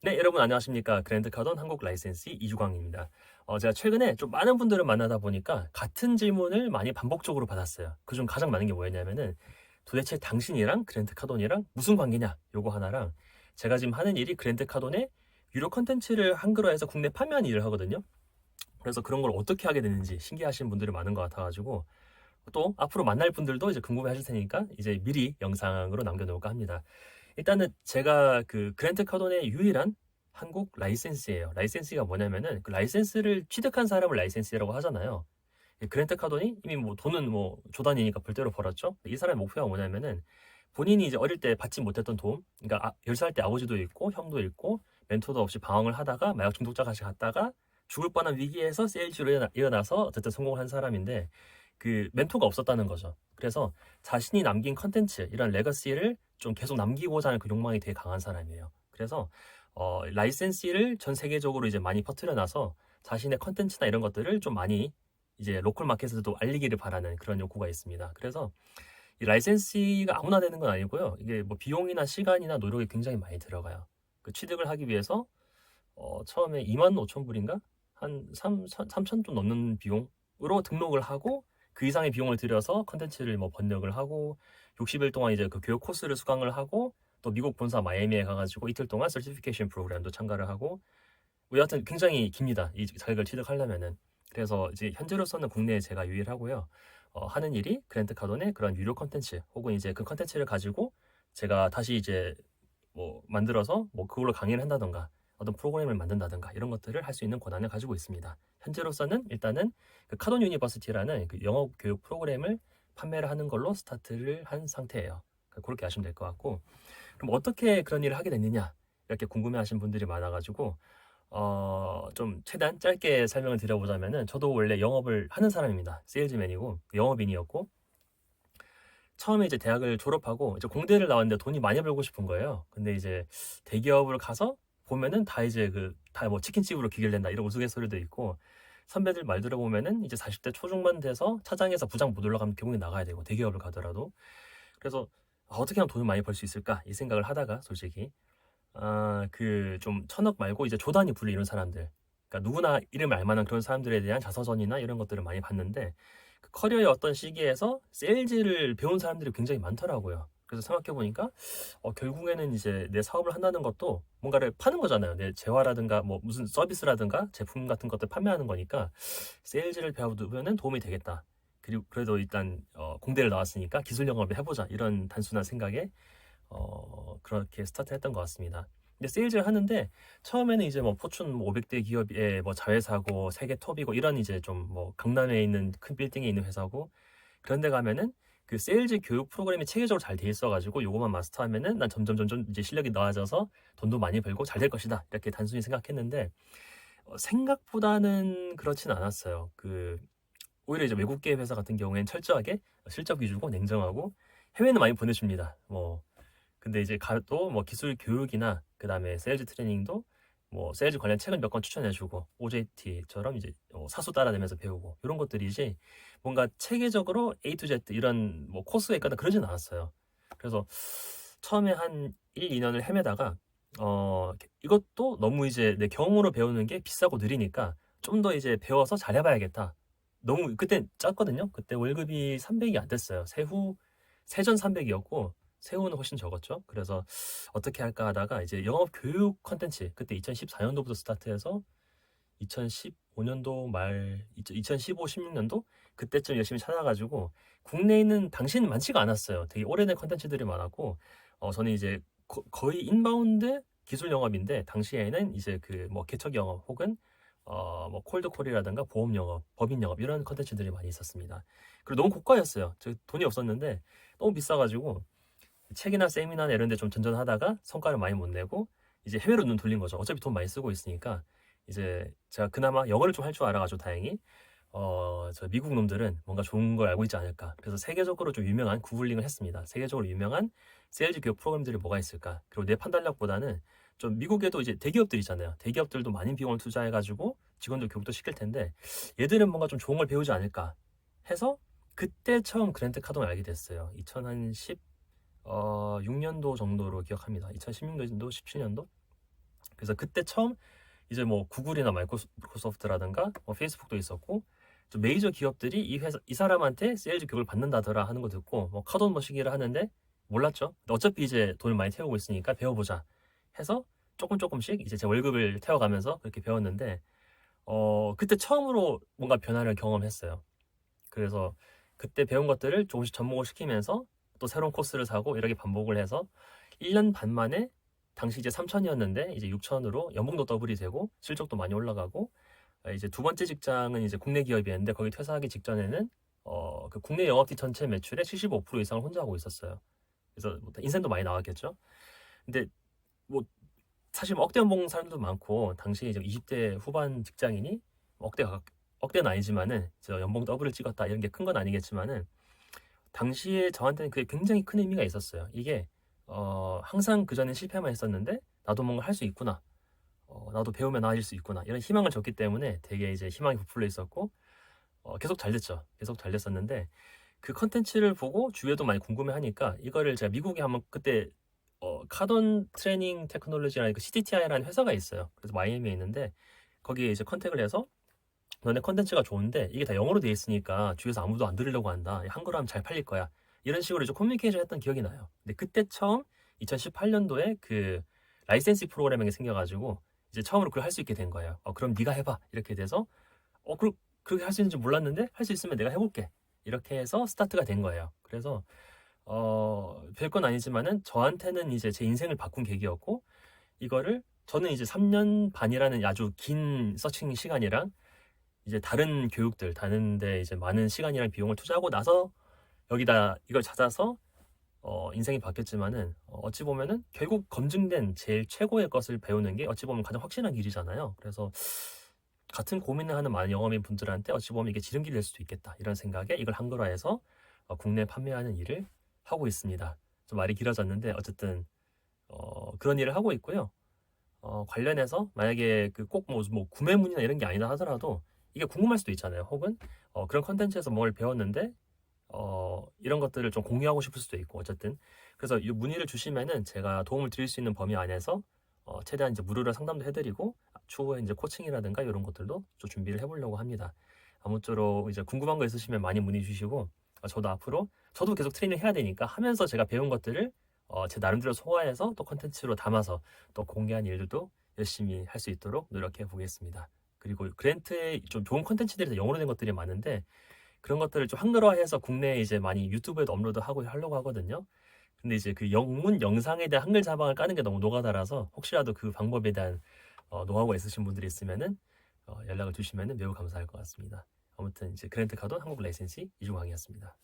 네, 여러분 안녕하십니까. 그랜드 카돈 한국 라이센시 이주광입니다. 제가 최근에 좀 많은 분들을 만나다 보니까 같은 질문을 많이 반복적으로 받았어요. 그중 가장 많은 게 뭐였냐면은 도대체 당신이랑 그랜드 카돈이랑 무슨 관계냐? 요거 하나랑 제가 지금 하는 일이 그랜드 카돈의 유료 컨텐츠를 한글화해서 국내 판매하는 일을 하거든요. 그래서 그런 걸 어떻게 하게 되는지 신기하신 분들이 많은 것 같아가지고 또 앞으로 만날 분들도 이제 궁금해 하실 테니까 이제 미리 영상으로 남겨놓을까 합니다. 일단은 제가 그 그랜트 카돈의 유일한 한국 라이센스예요. 라이센스가 뭐냐면은 그 라이센스를 취득한 사람을 라이센스라고 하잖아요. 그랜트 카돈이 이미 뭐 돈은 뭐 조단이니까 벌대로 벌었죠. 이 사람의 목표가 뭐냐면은 본인이 이제 어릴 때 받지 못했던 도움, 그러니까 10살 때 아버지도 있고 형도 있고 멘토도 없이 방황을 하다가 마약 중독자까지 갔다가 죽을 뻔한 위기에서 세일즈로 일어나서 어쨌든 성공을 한 사람인데 그 멘토가 없었다는 거죠. 그래서 자신이 남긴 컨텐츠, 이런 레거시를 좀 계속 남기고자 하는 그 욕망이 되게 강한 사람이에요. 그래서 라이센시를 전 세계적으로 이제 많이 퍼뜨려 놔서 자신의 컨텐츠나 이런 것들을 좀 많이 이제 로컬 마켓에서도 알리기를 바라는 그런 욕구가 있습니다. 그래서 이 라이센시가 아무나 되는 건 아니고요. 이게 뭐 비용이나 시간이나 노력이 굉장히 많이 들어가요. 그 취득을 하기 위해서 처음에 2만 5천 불인가? 한 3천 좀 넘는 비용으로 등록을 하고 그 이상의 비용을 들여서 컨텐츠를 뭐 번역을 하고 60일 동안 이제 그 교육 코스를 수강을 하고 또 미국 본사 마이애미에 가가지고 이틀 동안 서티피케이션 프로그램도 참가를 하고 뭐 여하튼 굉장히 깁니다. 이 자격을 취득하려면은. 그래서 이제 현재로서는 국내에 제가 유일하고요. 하는 일이 그랜트 카돈의 그런 유료 컨텐츠 혹은 이제 그 컨텐츠를 가지고 제가 다시 이제 뭐 만들어서 뭐 그걸로 강의를 한다던가 어떤 프로그램을 만든다든가 이런 것들을 할 수 있는 권한을 가지고 있습니다. 현재로서는 일단은 그 카돈 유니버시티라는 그 영어 교육 프로그램을 판매를 하는 걸로 스타트를 한 상태예요. 그렇게 하시면 될 것 같고, 그럼 어떻게 그런 일을 하게 됐느냐 이렇게 궁금해하신 분들이 많아가지고 좀 최대한 짧게 설명을 드려보자면은 저도 원래 영업을 하는 사람입니다. 세일즈맨이고 영업인이었고 처음에 이제 대학을 졸업하고 이제 공대를 나왔는데 돈이 많이 벌고 싶은 거예요. 근데 이제 대기업을 가서 보면은 다 이제 그 다 뭐 치킨집으로 귀결된다 이런 우스갯소리도 있고 선배들 말 들어보면은 이제 40대 초중반 돼서 차장에서 부장 못 올라가면 결국에 나가야 되고 대기업을 가더라도 그래서 어떻게 하면 돈을 많이 벌 수 있을까 이 생각을 하다가 솔직히 그 좀 천억 말고 이제 조단위 불리 이런 사람들 그러니까 누구나 이름을 알 만한 그런 사람들에 대한 자서전이나 이런 것들을 많이 봤는데 그 커리어의 어떤 시기에서 세일즈를 배운 사람들이 굉장히 많더라고요. 그래서 생각해 보니까 결국에는 이제 내 사업을 한다는 것도 뭔가를 파는 거잖아요. 내 재화라든가 뭐 무슨 서비스라든가 제품 같은 것들 판매하는 거니까 세일즈를 배워두면은 도움이 되겠다. 그리고 그래도 일단 공대를 나왔으니까 기술 영업을 해보자 이런 단순한 생각에 그렇게 스타트했던 것 같습니다. 근데 세일즈를 하는데 처음에는 이제 뭐 포춘 500대 기업의 뭐 자회사고 세계 톱이고 이런 이제 좀 뭐 강남에 있는 큰 빌딩에 있는 회사고 그런데 가면은 그 세일즈 교육 프로그램이 체계적으로 잘 돼 있어가지고 요거만 마스터하면은 난 점점 이제 실력이 나아져서 돈도 많이 벌고 잘 될 것이다 이렇게 단순히 생각했는데 생각보다는 그렇진 않았어요. 그 오히려 이제 외국계 회사 같은 경우에는 철저하게 실적 위주고 냉정하고 해외는 많이 보내줍니다. 뭐 근데 이제 가도 뭐 기술 교육이나 그다음에 세일즈 트레이닝도 뭐 세일즈 관련 책을 몇 권 추천해주고 OJT처럼 이제 사수 따라다니면서 배우고 이런 것들이지 뭔가 체계적으로 A to Z 이런 뭐 코스가 있거나 그러진 않았어요. 그래서 처음에 한 1, 2년을 헤매다가 이것도 너무 이제 내 경험으로 배우는 게 비싸고 느리니까 좀 더 이제 배워서 잘해봐야겠다. 너무 그때 짰거든요. 그때 월급이 300이 안 됐어요. 세전 300이었고 세후는 훨씬 적었죠. 그래서 어떻게 할까 하다가 이제 영업 교육 컨텐츠 그때 2014년도부터 스타트해서 2015년도 말 2015, 16년도 그때쯤 열심히 찾아가지고 국내에 있는 당시에는 많지가 않았어요. 되게 오래된 컨텐츠들이 많았고 저는 이제 거의 인바운드 기술 영업인데 당시에는 이제 그 뭐 개척 영업 혹은 뭐 콜드콜이라든가 보험 영업, 법인 영업 이런 컨텐츠들이 많이 있었습니다. 그리고 너무 고가였어요. 저 돈이 없었는데 너무 비싸가지고 책이나 세미나나 이런 데 좀 전전하다가 성과를 많이 못 내고 이제 해외로 눈 돌린 거죠. 어차피 돈 많이 쓰고 있으니까 이제 제가 그나마 영어를 좀 할 줄 알아가지고 다행히 저 미국 놈들은 뭔가 좋은 걸 알고 있지 않을까. 그래서 세계적으로 좀 유명한 구글링을 했습니다. 세계적으로 유명한 세일즈 교육 프로그램들이 뭐가 있을까. 그리고 내 판단력보다는 좀 미국에도 이제 대기업들 있잖아요. 대기업들도 많은 비용을 투자해가지고 직원들 교육도 시킬 텐데 얘들은 뭔가 좀 좋은 걸 배우지 않을까 해서 그때 처음 그랜트 카돈을 알게 됐어요. 2010 6년도 정도로 기억합니다. 2016년도, 17년도? 그래서 그때 처음 이제 뭐 구글이나 마이크로소프트라든가 뭐 페이스북도 있었고 좀 메이저 기업들이 이 사람한테 세일즈 교육을 받는다더라 하는 거 듣고 뭐 카돈 머시기를 하는데 몰랐죠. 근데 어차피 이제 돈을 많이 태우고 있으니까 배워보자 해서 조금씩 이제 제 월급을 태워가면서 그렇게 배웠는데 그때 처음으로 뭔가 변화를 경험했어요. 그래서 그때 배운 것들을 조금씩 접목을 시키면서 또 새로운 코스를 사고 이렇게 반복을 해서 1년 반 만에 당시 이제 3천이었는데 이제 6천으로 연봉도 더블이 되고 실적도 많이 올라가고 이제 두 번째 직장은 이제 국내 기업이었는데 거기 퇴사하기 직전에는 그 국내 영업팀 전체 매출의 75% 이상을 혼자 하고 있었어요. 그래서 뭐 인센도 많이 나왔겠죠. 근데 뭐 사실 뭐 억대 연봉 사람도 많고 당시 이제 20대 후반 직장인이 억대는 아니지만은 저 연봉 더블을 찍었다 이런 게 큰 건 아니겠지만은 당시에 저한테는 그게 굉장히 큰 의미가 있었어요. 이게 항상 그전엔 실패만 했었는데 나도 뭔가 할 수 있구나. 나도 배우면 나아질 수 있구나. 이런 희망을 줬기 때문에 되게 이제 희망이 부풀려 있었고 계속 잘 됐죠. 계속 잘 됐었는데 그 컨텐츠를 보고 주위에도 많이 궁금해하니까 이거를 제가 미국에 한번 그때 카돈 트레이닝 테크놀로지라는 그 CDTI라는 회사가 있어요. 그래서 마이애미에 있는데 거기에 이제 컨택을 해서 너네 컨텐츠가 좋은데 이게 다 영어로 돼 있으니까 주위에서 아무도 안 들으려고 한다. 한글로 하면 잘 팔릴 거야. 이런 식으로 이제 커뮤니케이션 했던 기억이 나요. 근데 그때 처음 2018년도에 그 라이센스 프로그램이 생겨가지고 이제 처음으로 그걸 할 수 있게 된 거예요. 그럼 네가 해봐. 이렇게 돼서 그렇게 할 수 있는지 몰랐는데 할 수 있으면 내가 해볼게. 이렇게 해서 스타트가 된 거예요. 그래서 별건 아니지만은 저한테는 이제 제 인생을 바꾼 계기였고 이거를 저는 이제 3년 반이라는 아주 긴 서칭 시간이랑 이제 다른 교육들 다른데 이제 많은 시간이랑 비용을 투자하고 나서 여기다 이걸 찾아서 인생이 바뀌었지만은 어찌 보면은 결국 검증된 제일 최고의 것을 배우는 게 어찌 보면 가장 확실한 길이잖아요. 그래서 같은 고민을 하는 많은 영어민 분들한테 어찌 보면 이게 지름길이 될 수도 있겠다 이런 생각에 이걸 한글화해서 국내에 판매하는 일을 하고 있습니다. 좀 말이 길어졌는데 어쨌든 그런 일을 하고 있고요. 관련해서 만약에 그 꼭 뭐 구매문이나 이런 게 아니다 하더라도 이게 궁금할 수도 있잖아요. 혹은 그런 컨텐츠에서 뭘 배웠는데 이런 것들을 좀 공유하고 싶을 수도 있고 어쨌든 그래서 이 문의를 주시면은 제가 도움을 드릴 수 있는 범위 안에서 최대한 이제 무료로 상담도 해드리고 추후에 이제 코칭이라든가 이런 것들도 좀 준비를 해보려고 합니다. 아무쪼록 이제 궁금한 거 있으시면 많이 문의 주시고 저도 앞으로 저도 계속 트레이닝 해야 되니까 하면서 제가 배운 것들을 제 나름대로 소화해서 또 컨텐츠로 담아서 또 공개한 일들도 열심히 할 수 있도록 노력해 보겠습니다. 그리고 그랜트에 좀 좋은 컨텐츠들이 영어로 된 것들이 많은데 그런 것들을 좀 한글화해서 국내에 이제 많이 유튜브에도 업로드하고 하려고 하거든요. 근데 이제 그 영문 영상에 대한 한글 자막을 까는 게 너무 노가다라서 혹시라도 그 방법에 대한 노하우가 있으신 분들이 있으면은 연락을 주시면은 매우 감사할 것 같습니다. 아무튼 이제 그랜트 카돈 한국 라이센시 이주광이었습니다.